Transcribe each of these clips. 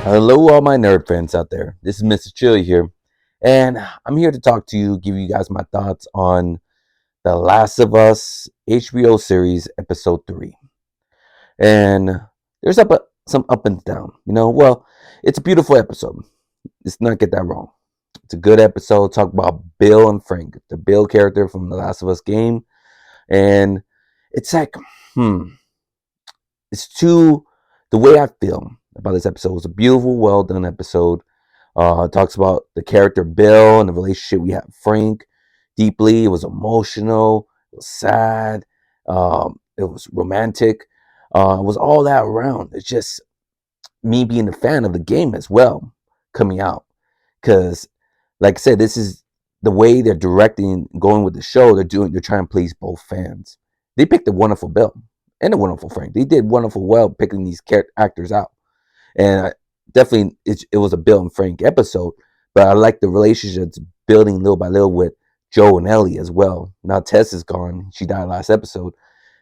Hello, all my nerd friends out there. This is Mr. Chili here, and I'm here to talk to you, give you guys my thoughts on The Last of Us HBO series, episode 3. And there's some up and down, Well, it's a beautiful episode. Let's not get that wrong. It's a good episode. Talk about Bill and Frank, the Bill character from The Last of Us game, and it's like, hmm, it's too. The way I feel about this episode was a beautiful, well done episode. Talks about the character Bill and the relationship we had with Frank deeply. It was emotional. It was sad. It was romantic. It was all that around. It's just me being a fan of the game as well coming out. Because, like I said, this is the way they're directing, going with the show. They're trying to please both fans. They picked a wonderful Bill and a wonderful Frank. They did wonderful well picking these actors out. And definitely it was a Bill and Frank episode, but I like the relationships building little by little with Joe and Ellie as well. Now Tess is gone; she died last episode.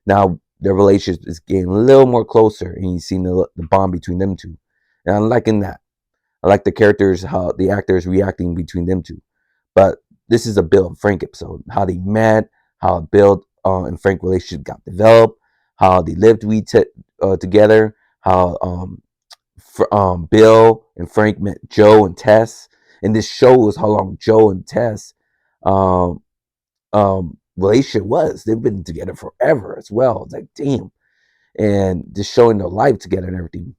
Now their relationship is getting a little more closer, and you see the bond between them two. And I'm liking that. I like the characters, how the actors reacting between them two. But this is a Bill and Frank episode. How they met, how Bill and Frank relationship got developed, how they lived together, how Bill and Frank met Joe and Tess, and this shows how long Joe and Tess um, relationship was. They've been together forever as well. It's like damn, and just showing their life together and everything.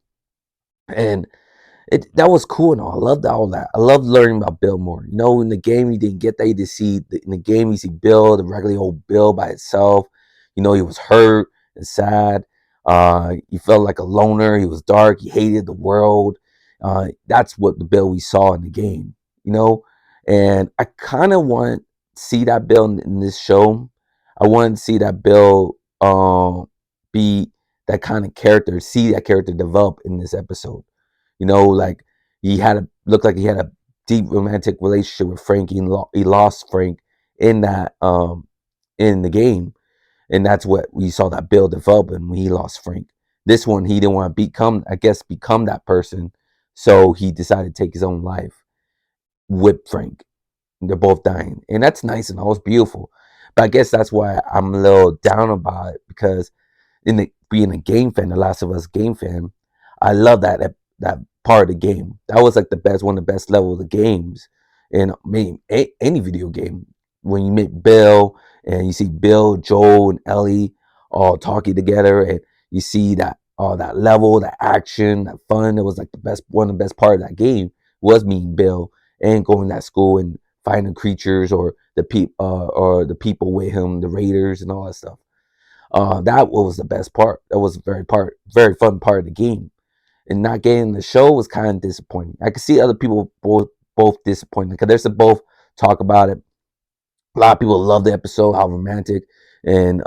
And that was cool and all. I loved all that. I loved learning about Bill more. In the game you didn't get that. You just see in the game you see Bill, the regular old Bill by itself. He was hurt and sad. He felt like a loner. He was dark. He hated the world. That's what the Bill we saw in the game. And I kind of want to see that Bill in this show. I want to see that Bill be that kind of character. See that character develop in this episode. Like looked like he had a deep romantic relationship with Frank. He lost Frank in that in the game, and that's what we saw that Bill developing when he lost Frank. This one he didn't want to become that person, so he decided to take his own life with Frank. They're both dying, and that's nice and all. It's beautiful, but I guess that's why I'm a little down about it because being a game fan, The Last of Us game fan, I love that part of the game. That was like one of the best level of the games in any video game. When you meet Bill and you see Bill, Joel, and Ellie all talking together, and you see that level, that action, that fun. It was like one of the best part of that game was meeting Bill and going to that school and finding creatures or the people with him, the raiders and all that stuff. That was the best part. That was very fun part of the game. And not getting the show was kind of disappointing. I could see other people both disappointed because there's both talk about it. A lot of people love the episode, how romantic and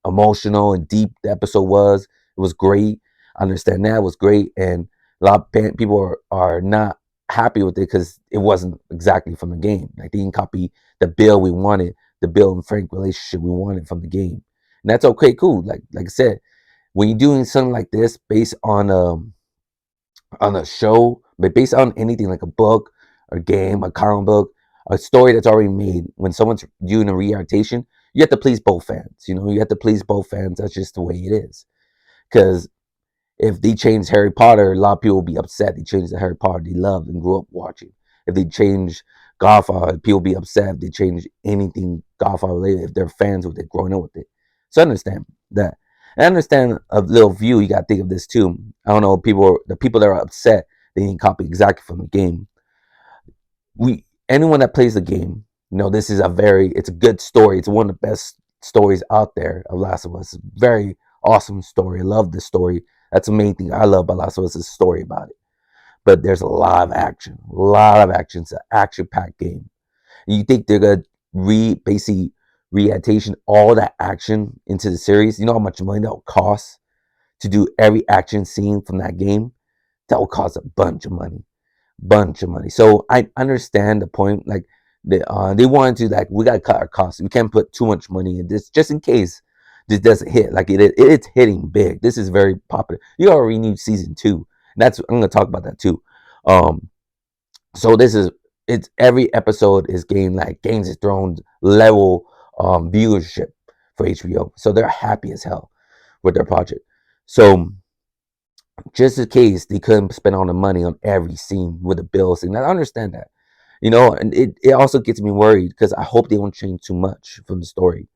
emotional and deep the episode was. It was great. I understand that it was great, and a lot of people are not happy with it because it wasn't exactly from the game. Like they didn't copy the Bill we wanted, the Bill and Frank relationship we wanted from the game, and that's okay, cool. Like I said, when you're doing something like this based on a show, but based on anything like a book, a game, a comic book, a story that's already made, when someone's doing a readaptation, you have to please both fans. You have to please both fans. That's just the way it is. Because if they change Harry Potter, a lot of people will be upset. They changed the Harry Potter they loved and grew up watching. If they change Godfather, people will be upset. If they change anything Godfather related, if they're fans with it, growing up with it. So I understand that. I understand a little view. You got to think of this too. I don't know the people that are upset they didn't copy exactly from the game. Anyone that plays the game, this is it's a good story. It's one of the best stories out there of Last of Us. Very awesome story. I love this story. That's the main thing I love about Last of Us is the story about it. But there's a lot of action. A lot of action. It's an action-packed game. And you think they're gonna basically readaptation all that action into the series? You know how much money that will cost to do every action scene from that game? That will cost a bunch of money. So I understand the point. Like they wanted to we gotta cut our costs. We can't put too much money in this just in case this doesn't hit. Like it's hitting big. This is very popular. You already need season 2. I'm gonna talk about that too. Um, so this is it's every episode is gained like Games of Thrones level viewership for HBO. So they're happy as hell with their project. So just in case they couldn't spend all the money on every scene with the bills, and I understand that. And it also gets me worried because I hope they don't change too much from the story.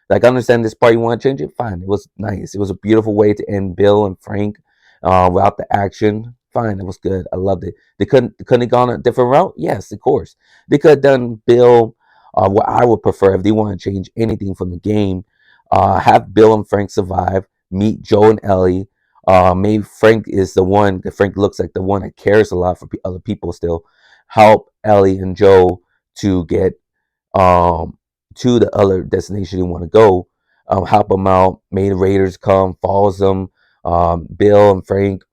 Like, I understand this part, you want to change it, fine. It was nice. It was a beautiful way to end Bill and Frank without the action. Fine, it was good. I loved it. They couldn't have gone a different route. Yes, of course. They could have done Bill. What I would prefer if they want to change anything from the game, have Bill and Frank survive, meet Joe and Ellie. Maybe Frank is the one. That Frank looks like the one that cares a lot for other people still. Help Ellie and Joe to get um, to the other destination they want to go. Help them out. May the Raiders come, follows them. Bill and Frank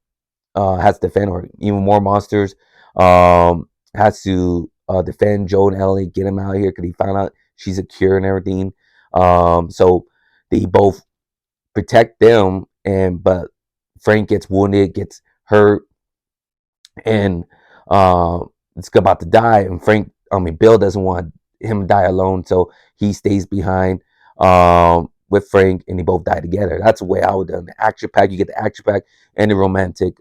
has to defend, or even more monsters. Has to defend Joe and Ellie, get him out of here because he found out she's a cure and everything. So they both protect them, but Frank gets wounded, gets hurt, and uh, it's about to die. And Bill doesn't want him to die alone, so he stays behind with Frank, and they both die together. That's the way I would do the action pack. You get the action pack and the romantic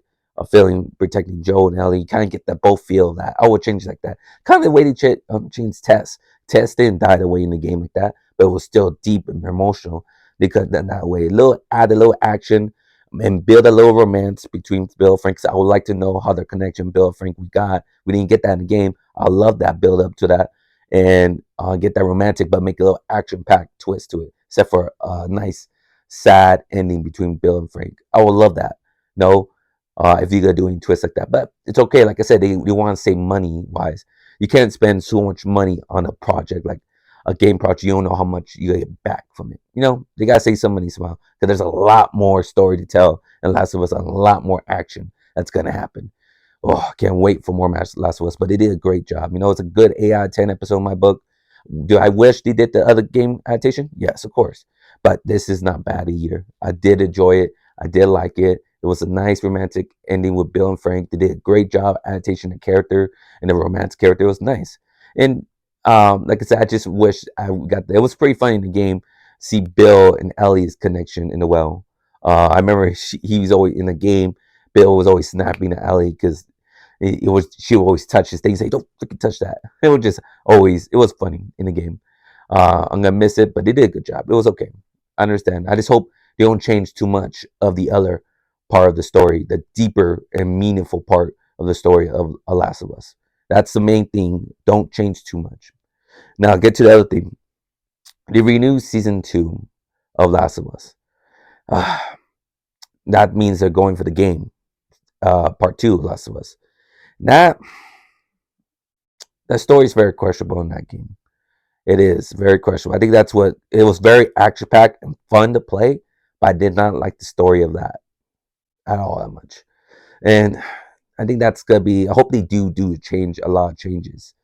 feeling protecting Joe and Ellie. You kind of get that both feel that. I would change it like that. Kind of the way they changed Tess. Tess didn't die the way in the game like that, but it was still deep and emotional. They could have done that way. Add a little action and build a little romance between Bill and Frank. So I would like to know how the connection Bill and Frank we got. We didn't get that in the game. I love that build up to that and get that romantic, but make a little action packed twist to it. Except for a nice, sad ending between Bill and Frank. I would love that. No, if you're gonna do any twists like that, but it's okay. Like I said, they want to save money wise. You can't spend so much money on a project like a game project. You don't know how much you get back from it. They gotta save some money somehow because there's a lot more story to tell and Last of Us, a lot more action that's gonna happen. Oh, I can't wait for more Last of Us, but they did a great job. It's a good 8 out of 10 episode in my book. Do I wish they did the other game adaptation? Yes, of course. But this is not bad either. I did enjoy it. I did like it. It was a nice romantic ending with Bill and Frank. They did a great job adaptation of character and the romance character. It was nice. And like I said, I just wish I got. It was pretty funny in the game. See Bill and Ellie's connection in the well. I remember he was always in the game. Bill was always snapping at Ellie because she would always touch his things. Say, "Don't freaking touch that." It was just always. It was funny in the game. I'm gonna miss it, but they did a good job. It was okay. I understand. I just hope they don't change too much of the other part of the story, the deeper and meaningful part of the story of A Last of Us. That's the main thing. Don't change too much. Now get to the other thing. They renewed season 2 of Last of Us. Uh, that means they're going for the game, part 2 of Last of Us. That story is very questionable in that game. It is very questionable. I think that's what it was, very action packed and fun to play, but I did not like the story of that at all that much. And I think that's gonna be. I hope they do change a lot of changes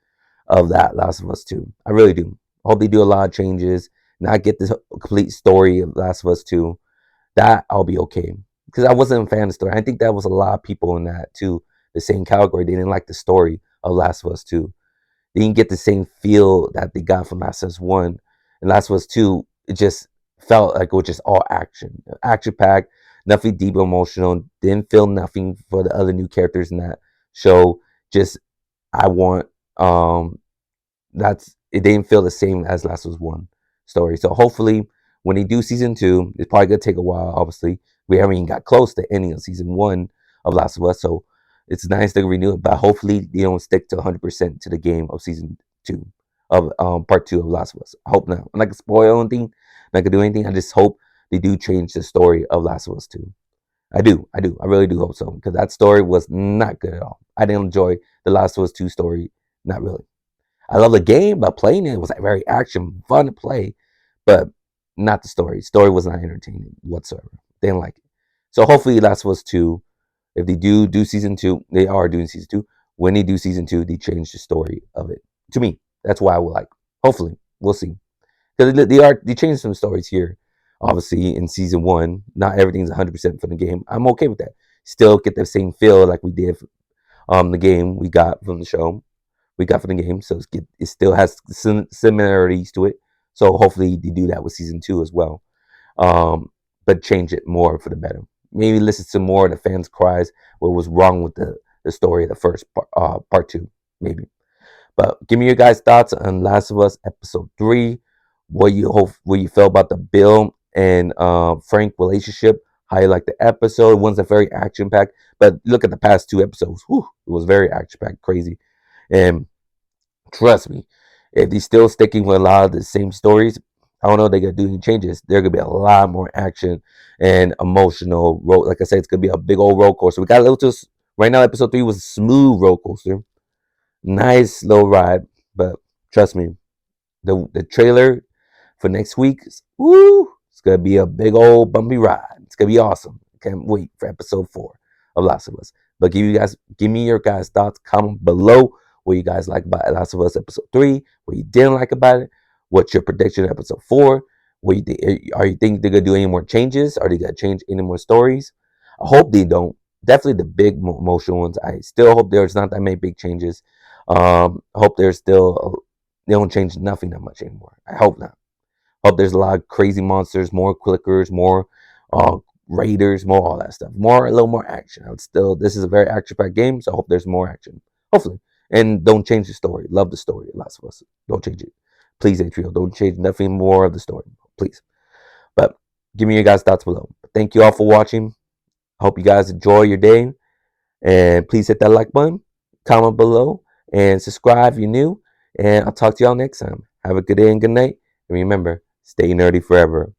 of that Last of Us 2. I really do. I hope they do a lot of changes. Not get the complete story of Last of Us 2. That I'll be okay. Because I wasn't a fan of the story. I think that was a lot of people in that too. The same category. They didn't like the story of Last of Us 2. They didn't get the same feel that they got from Last of Us 1. And Last of Us 2, it just felt like it was just all action. Action packed, nothing deep emotional. Didn't feel nothing for the other new characters in that show. Just I want that's it didn't feel the same as Last of Us 1 story. So hopefully when they do season 2, it's probably gonna take a while, obviously. We haven't even got close to ending of season 1 of Last of Us, so it's nice to renew it, but hopefully they don't stick to 100% to the game of season 2 of part 2 of Last of Us. I hope not. I'm not gonna spoil anything, I'm not gonna do anything. I just hope they do change the story of Last of Us 2. I do. I really do hope so, because that story was not good at all. I didn't enjoy the Last of Us 2 story, not really. I love the game, but playing it was like very action, fun to play, but not the story. Story was not entertaining whatsoever. Didn't like it. So hopefully Last of Us 2, if they do season 2, they are doing season 2. When they do season 2, they change the story of it. To me, that's why I would like. Hopefully, we'll see. Because they changed some stories here. Obviously, in season 1, not everything's 100% from the game. I'm okay with that. Still get the same feel like we did the game we got from the show. We got from the game, so it still has similarities to it. So hopefully they do that with season 2 as well. But change it more for the better. Maybe listen to more of the fans' cries. What was wrong with the story of the first part 2, maybe. But give me your guys' thoughts on Last of Us episode 3. What you felt about the Bill and Frank relationship. How you like the episode? One's a very action packed, but look at the past 2 episodes. Whew, it was very action packed, crazy. And trust me, if he's still sticking with a lot of the same stories, I don't know if they're gonna do any changes. There's gonna be a lot more action and emotional. Like I said, it's gonna be a big old roller coaster. We got a little too. Right now, episode 3 was a smooth roller coaster, nice slow ride. But trust me, the trailer for next week, woo, it's gonna be a big old bumpy ride. It's gonna be awesome. Can't wait for episode 4 of Last of Us. But give me your guys' thoughts. Comment below what you guys like about Last of Us episode 3, what you didn't like about it, what's your prediction of episode 4, what you think, are you think they're gonna do any more changes? Are they gonna change any more stories? I hope they don't. Definitely the big emotional ones. I still hope there's not that many big changes. I hope there's still they don't change nothing that much anymore. I hope not. Hope there's a lot of crazy monsters, more clickers, more uh, raiders, more all that stuff. A little more action. This is a very action-packed game, so I hope there's more action. Hopefully, and don't change the story. Love the story, Last of Us. Don't change it, please, Atrio. Don't change nothing more of the story, please. But give me your guys' thoughts below. Thank you all for watching. Hope you guys enjoy your day, and please hit that like button, comment below, and subscribe if you're new. And I'll talk to y'all next time. Have a good day and good night. And remember, stay nerdy forever.